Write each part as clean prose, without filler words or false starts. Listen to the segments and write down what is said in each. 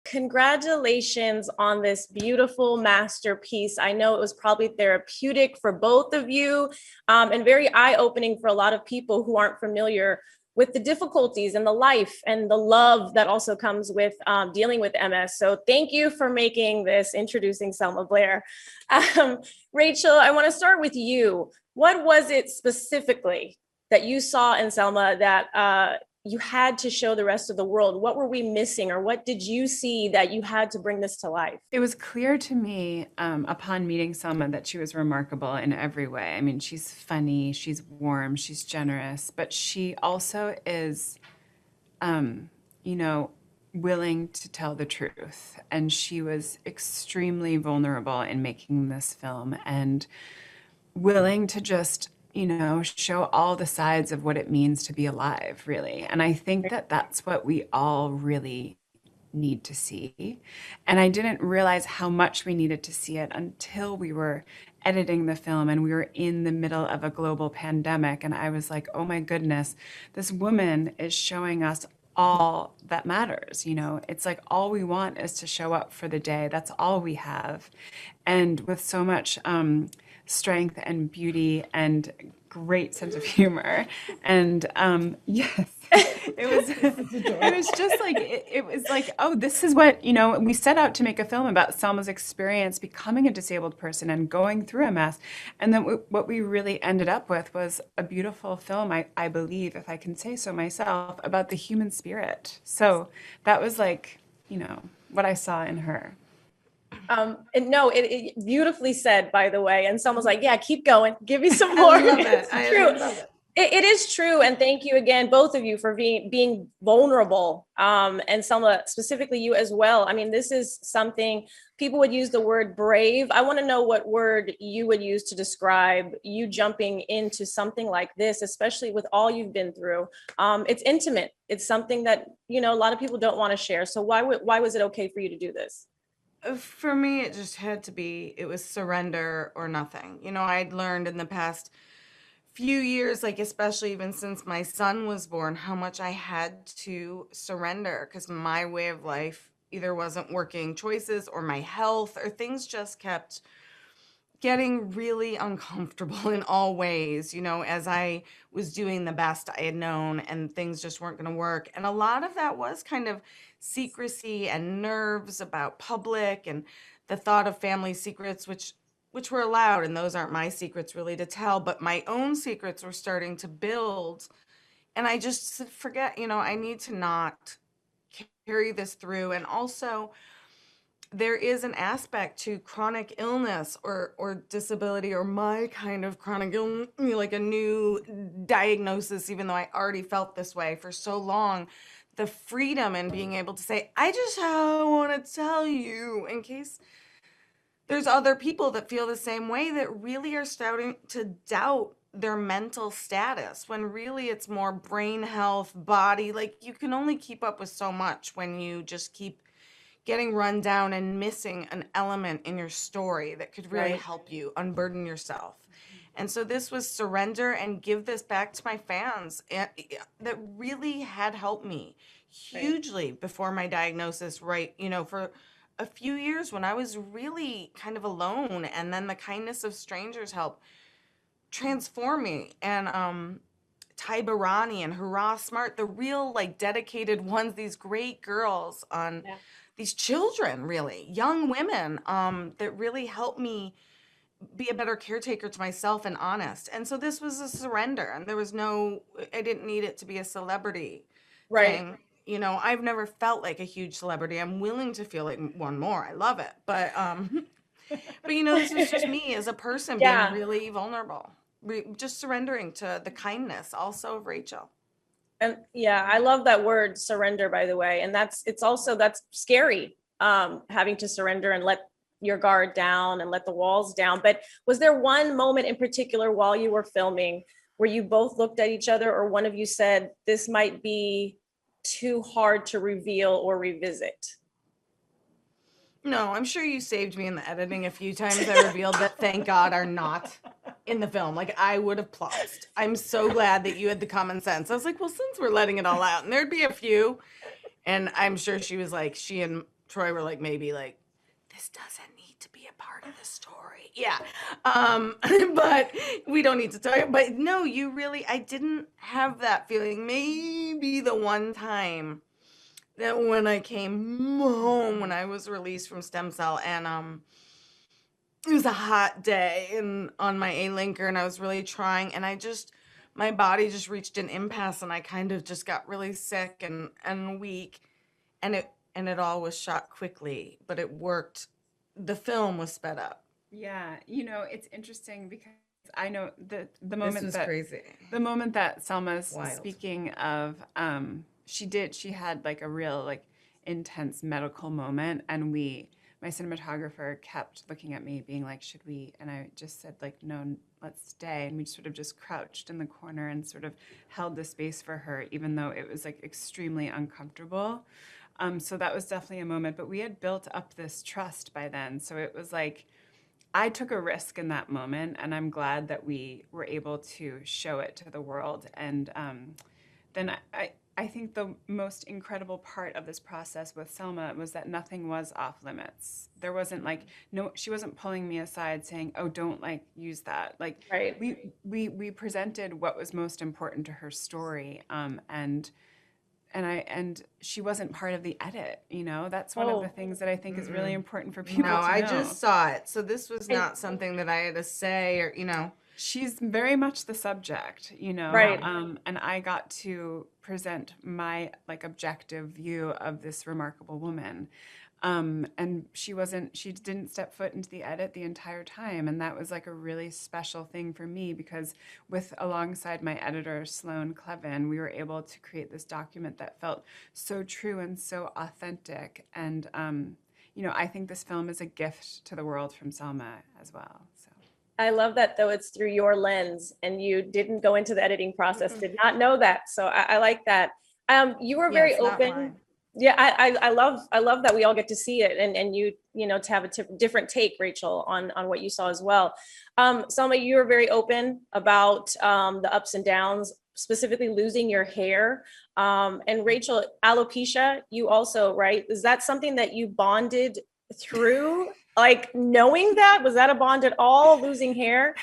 Congratulations on this beautiful masterpiece. I know it was probably therapeutic for both of you, and very eye-opening for a lot of people who aren't familiar with the difficulties and the life and the love that also comes with dealing with MS. So thank you for making this, introducing Selma Blair. Um, Rachel, I want to start with you. What was it specifically that you saw in Selma that you had to show the rest of the world? What were we missing, or what did you see that you had to bring this to life? It was clear to me upon meeting Selma that she was remarkable in every way. I mean, she's funny, she's warm, she's generous, but she also is, you know, willing to tell the truth. And she was extremely vulnerable in making this film and willing to just, show all the sides of what it means to be alive, really. And I think that that's what we all really need to see. And I didn't realize how much we needed to see it until we were editing the film and we were in the middle of a global pandemic. And I was like, oh my goodness, this woman is showing us all that matters. It's like all we want is to show up for the day. That's all we have. And with so much strength and beauty and great sense of humor. And yes, it was just like it was like, oh, this is what, we set out to make a film about Selma's experience becoming a disabled person and going through MS. And then what we really ended up with was a beautiful film, I believe, if I can say so myself, about the human spirit. So that was like, what I saw in her. And no, it beautifully said, by the way. And someone's like, yeah, keep going. Give me some more. I love it. It's true. I love it. It is true. And thank you again, both of you, for being vulnerable. And Selma, specifically you as well. I mean, this is something people would use the word brave. I want to know what word you would use to describe you jumping into something like this, especially with all you've been through. It's intimate. It's something that, a lot of people don't want to share. So why was it okay for you to do this? For me, it just had to be, it was surrender or nothing. I'd learned in the past few years, like especially even since my son was born, how much I had to surrender because my way of life either wasn't working, choices or my health or things just kept getting really uncomfortable in all ways, as I was doing the best I had known and things just weren't going to work. And a lot of that was kind of secrecy and nerves about public and the thought of family secrets, which were allowed. And those aren't my secrets really to tell, but my own secrets were starting to build. And I just forget, I need to not carry this through. And also, there is an aspect to chronic illness or disability or my kind of chronic illness, like a new diagnosis, even though I already felt this way for so long, the freedom in being able to say, I just want to tell you in case there's other people that feel the same way that really are starting to doubt their mental status when really it's more brain health, body. Like you can only keep up with so much when you just keep getting run down and missing an element in your story that could really help you unburden yourself. And so this was surrender and give this back to my fans that really had helped me hugely before my diagnosis, for a few years when I was really kind of alone, and then the kindness of strangers helped transform me. And Ty Barani and Hurrah Smart, the real like dedicated ones, these great girls on these children, really young women, that really helped me be a better caretaker to myself and honest. And so this was a surrender, and I didn't need it to be a celebrity thing. I've never felt like a huge celebrity. I'm willing to feel like one more. I love it. But this is just me as a person being really vulnerable, just surrendering to the kindness also of Rachel. And I love that word surrender, by the way. And that's scary, having to surrender and let your guard down and let the walls down. But was there one moment in particular while you were filming where you both looked at each other, or one of you said, this might be too hard to reveal or revisit? No, I'm sure you saved me in the editing a few times. I revealed that, thank God, are not in the film. Like, I would have paused. I'm so glad that you had the common sense. I was like, well, since we're letting it all out, and there'd be a few. And I'm sure she was like, she and Troy were like, maybe like, this doesn't need to be a part of the story. Yeah. But we don't need to talk. But no, I didn't have that feeling. Maybe the one time that when I came home, when I was released from stem cell, and it was a hot day and on my A-linker, and I was really trying, and my body just reached an impasse, and I kind of just got really sick and weak, and it all was shot quickly, but it worked. The film was sped up. Yeah, it's interesting because I know the This moment was that crazy. Selma's Wild. speaking of, she had like a real like intense medical moment, and my cinematographer kept looking at me being like, should we? And I just said like, no, let's stay. And we sort of just crouched in the corner and sort of held the space for her, even though it was like extremely uncomfortable. So that was definitely a moment, but we had built up this trust by then. So it was like, I took a risk in that moment, and I'm glad that we were able to show it to the world. And then I think the most incredible part of this process with Selma was that nothing was off limits. There wasn't like, no, she wasn't pulling me aside saying, oh, don't like use that. Like Right. we presented what was most important to her story. And she wasn't part of the edit, That's one of the Oh, things that I think is really important for people No, to I know. just saw it. So this was not something that I had to say or. She's very much the subject, right. And I got to present my like objective view of this remarkable woman. And she didn't step foot into the edit the entire time. And that was like a really special thing for me because alongside my editor, Sloan Clevin, we were able to create this document that felt so true and so authentic. And, I think this film is a gift to the world from Selma as well. So. I love that though it's through your lens and you didn't go into the editing process, did not know that. So I like that. You were very Yes, not open. mine. Yeah, I love that we all get to see it and to have a different take, Rachel, on what you saw as well. Selma, you were very open about the ups and downs, specifically losing your hair. And Rachel, alopecia, you also, right? Is that something that you bonded through? Like knowing that, was that a bond at all, losing hair?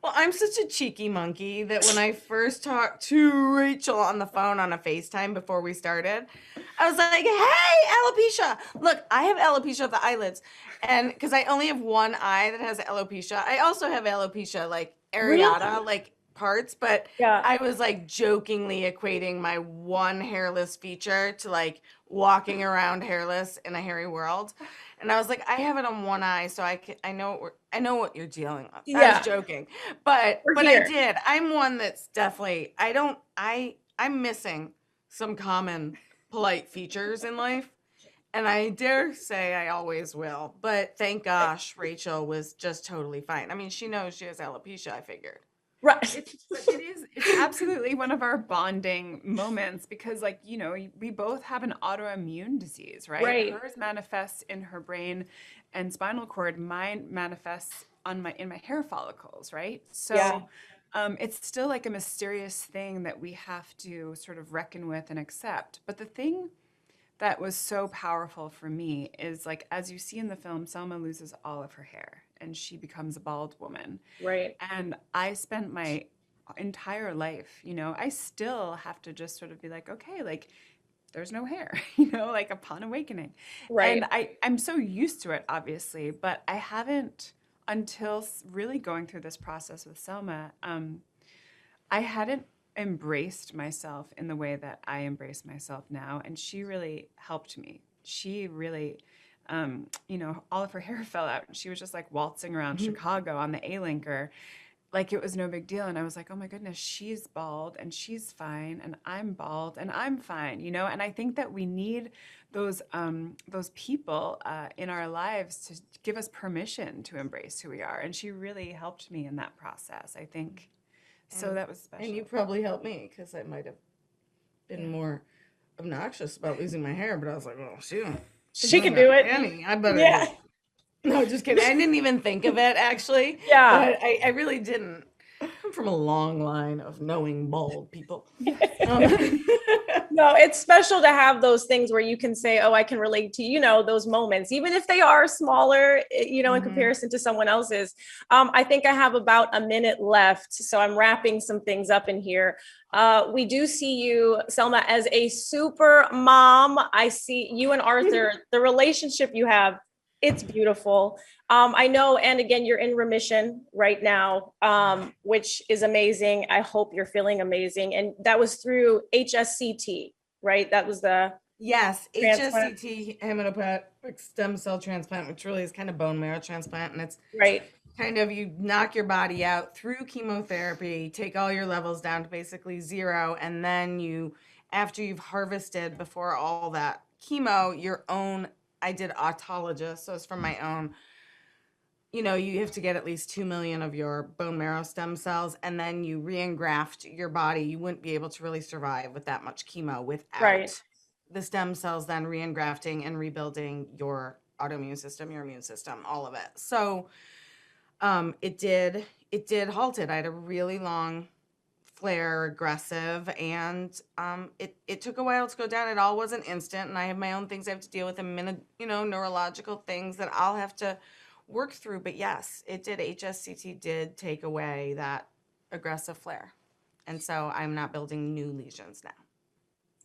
Well, I'm such a cheeky monkey that when I first talked to Rachel on the phone on a FaceTime before we started, I was like, hey, alopecia. Look, I have alopecia of the eyelids. And because I only have one eye that has alopecia, I also have alopecia, like areata, like parts. But Yeah. I was like jokingly equating my one hairless feature to like walking around hairless in a hairy world. And I was like, I have it on one eye, so I know what you're dealing with. I Yeah. was joking, but I here. did. I'm one that's definitely I'm missing some common polite features in life, and I dare say I always will. But thank gosh, Rachel was just totally fine. I mean, she knows she has alopecia. I figured. Right. It's absolutely one of our bonding moments because like, we both have an autoimmune disease, right? Right. Hers manifests in her brain and spinal cord. Mine manifests in my hair follicles, right? So Yeah. it's still like a mysterious thing that we have to sort of reckon with and accept. But the thing that was so powerful for me is like, as you see in the film, Selma loses all of her hair and she becomes a bald woman. Right. And I spent my entire life, I still have to just sort of be like, okay, like there's no hair, like upon awakening. Right. And I'm so used to it, obviously, but I haven't until really going through this process with Selma, I hadn't embraced myself in the way that I embrace myself now. And she really helped me. She really, all of her hair fell out. And she was just like waltzing around Chicago on the A-linker like it was no big deal. And I was like, oh my goodness, she's bald and she's fine. And I'm bald and I'm fine, And I think that we need those people in our lives to give us permission to embrace who we are. And she really helped me in that process, I think. So that was special. And you probably helped me because I might have been more obnoxious about losing my hair, but I was like, oh, she can do it. Annie, I better. Yeah. No, just kidding. I didn't even think of it actually. Yeah. But I really didn't. from a long line of knowing bald people. Um, No, it's special to have those things where you can say, oh, I can relate to, those moments, even if they are smaller, in comparison to someone else's. I think I have about a minute left, so I'm wrapping some things up in here. We do see you, Selma, as a super mom. I see you and Arthur, the relationship you have, it's beautiful. I know, and again, you're in remission right now, which is amazing. I hope you're feeling amazing. And that was through HSCT, right? That was the yes, transplant, HSCT, hematopoietic stem cell transplant, which really is kind of bone marrow transplant, and it's right? kind of you knock your body out through chemotherapy, take all your levels down to basically zero, and then you, after you've harvested before all that chemo, your own, I did autologous, so it's from my own, you have to get at least 2 million of your bone marrow stem cells, and then you re-engraft your body. You wouldn't be able to really survive with that much chemo without Right. the stem cells then re-engrafting and rebuilding your autoimmune system, your immune system, all of it. So it did halt it. I had a really long flare, aggressive, and it took a while to go down. It all wasn't instant, and I have my own things I have to deal with, and neurological things that I'll have to work through. But yes, it did. HSCT did take away that aggressive flare, and so I'm not building new lesions now.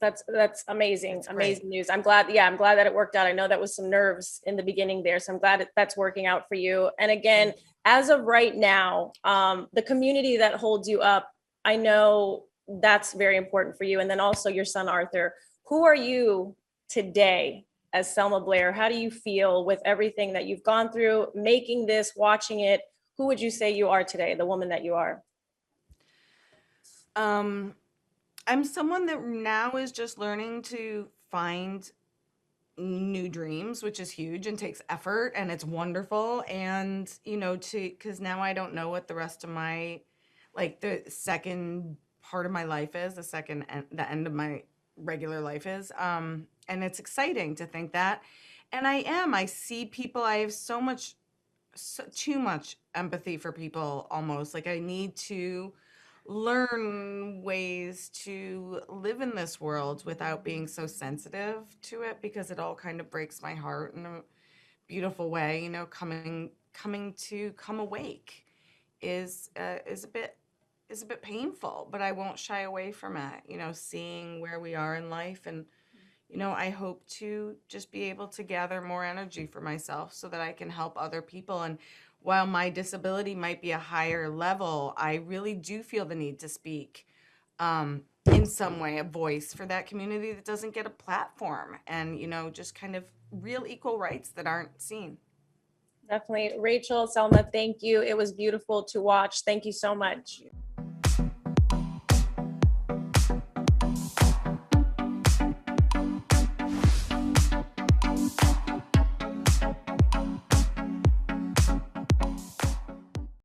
That's amazing. It's great. Amazing news. I'm glad. Yeah, I'm glad that it worked out. I know that was some nerves in the beginning there, so I'm glad that's working out for you. And again, as of right now, the community that holds you up, I know that's very important for you. And then also your son, Arthur. Who are you today as Selma Blair? How do you feel with everything that you've gone through, making this, watching it? Who would you say you are today, the woman that you are? I'm someone that now is just learning to find new dreams, which is huge and takes effort, and it's wonderful. And, because now I don't know what the rest of my, like the second part of my life is, the end of my regular life is. And it's exciting to think that. And I see people, I have too much empathy for people almost. Like I need to learn ways to live in this world without being so sensitive to it, because it all kind of breaks my heart in a beautiful way. Coming to come awake is a bit painful, but I won't shy away from it. Seeing where we are in life, and I hope to just be able to gather more energy for myself so that I can help other people. And while my disability might be a higher level, I really do feel the need to speak in some way, a voice for that community that doesn't get a platform, and, just kind of real equal rights that aren't seen. Definitely. Rachel, Selma, thank you. It was beautiful to watch. Thank you so much.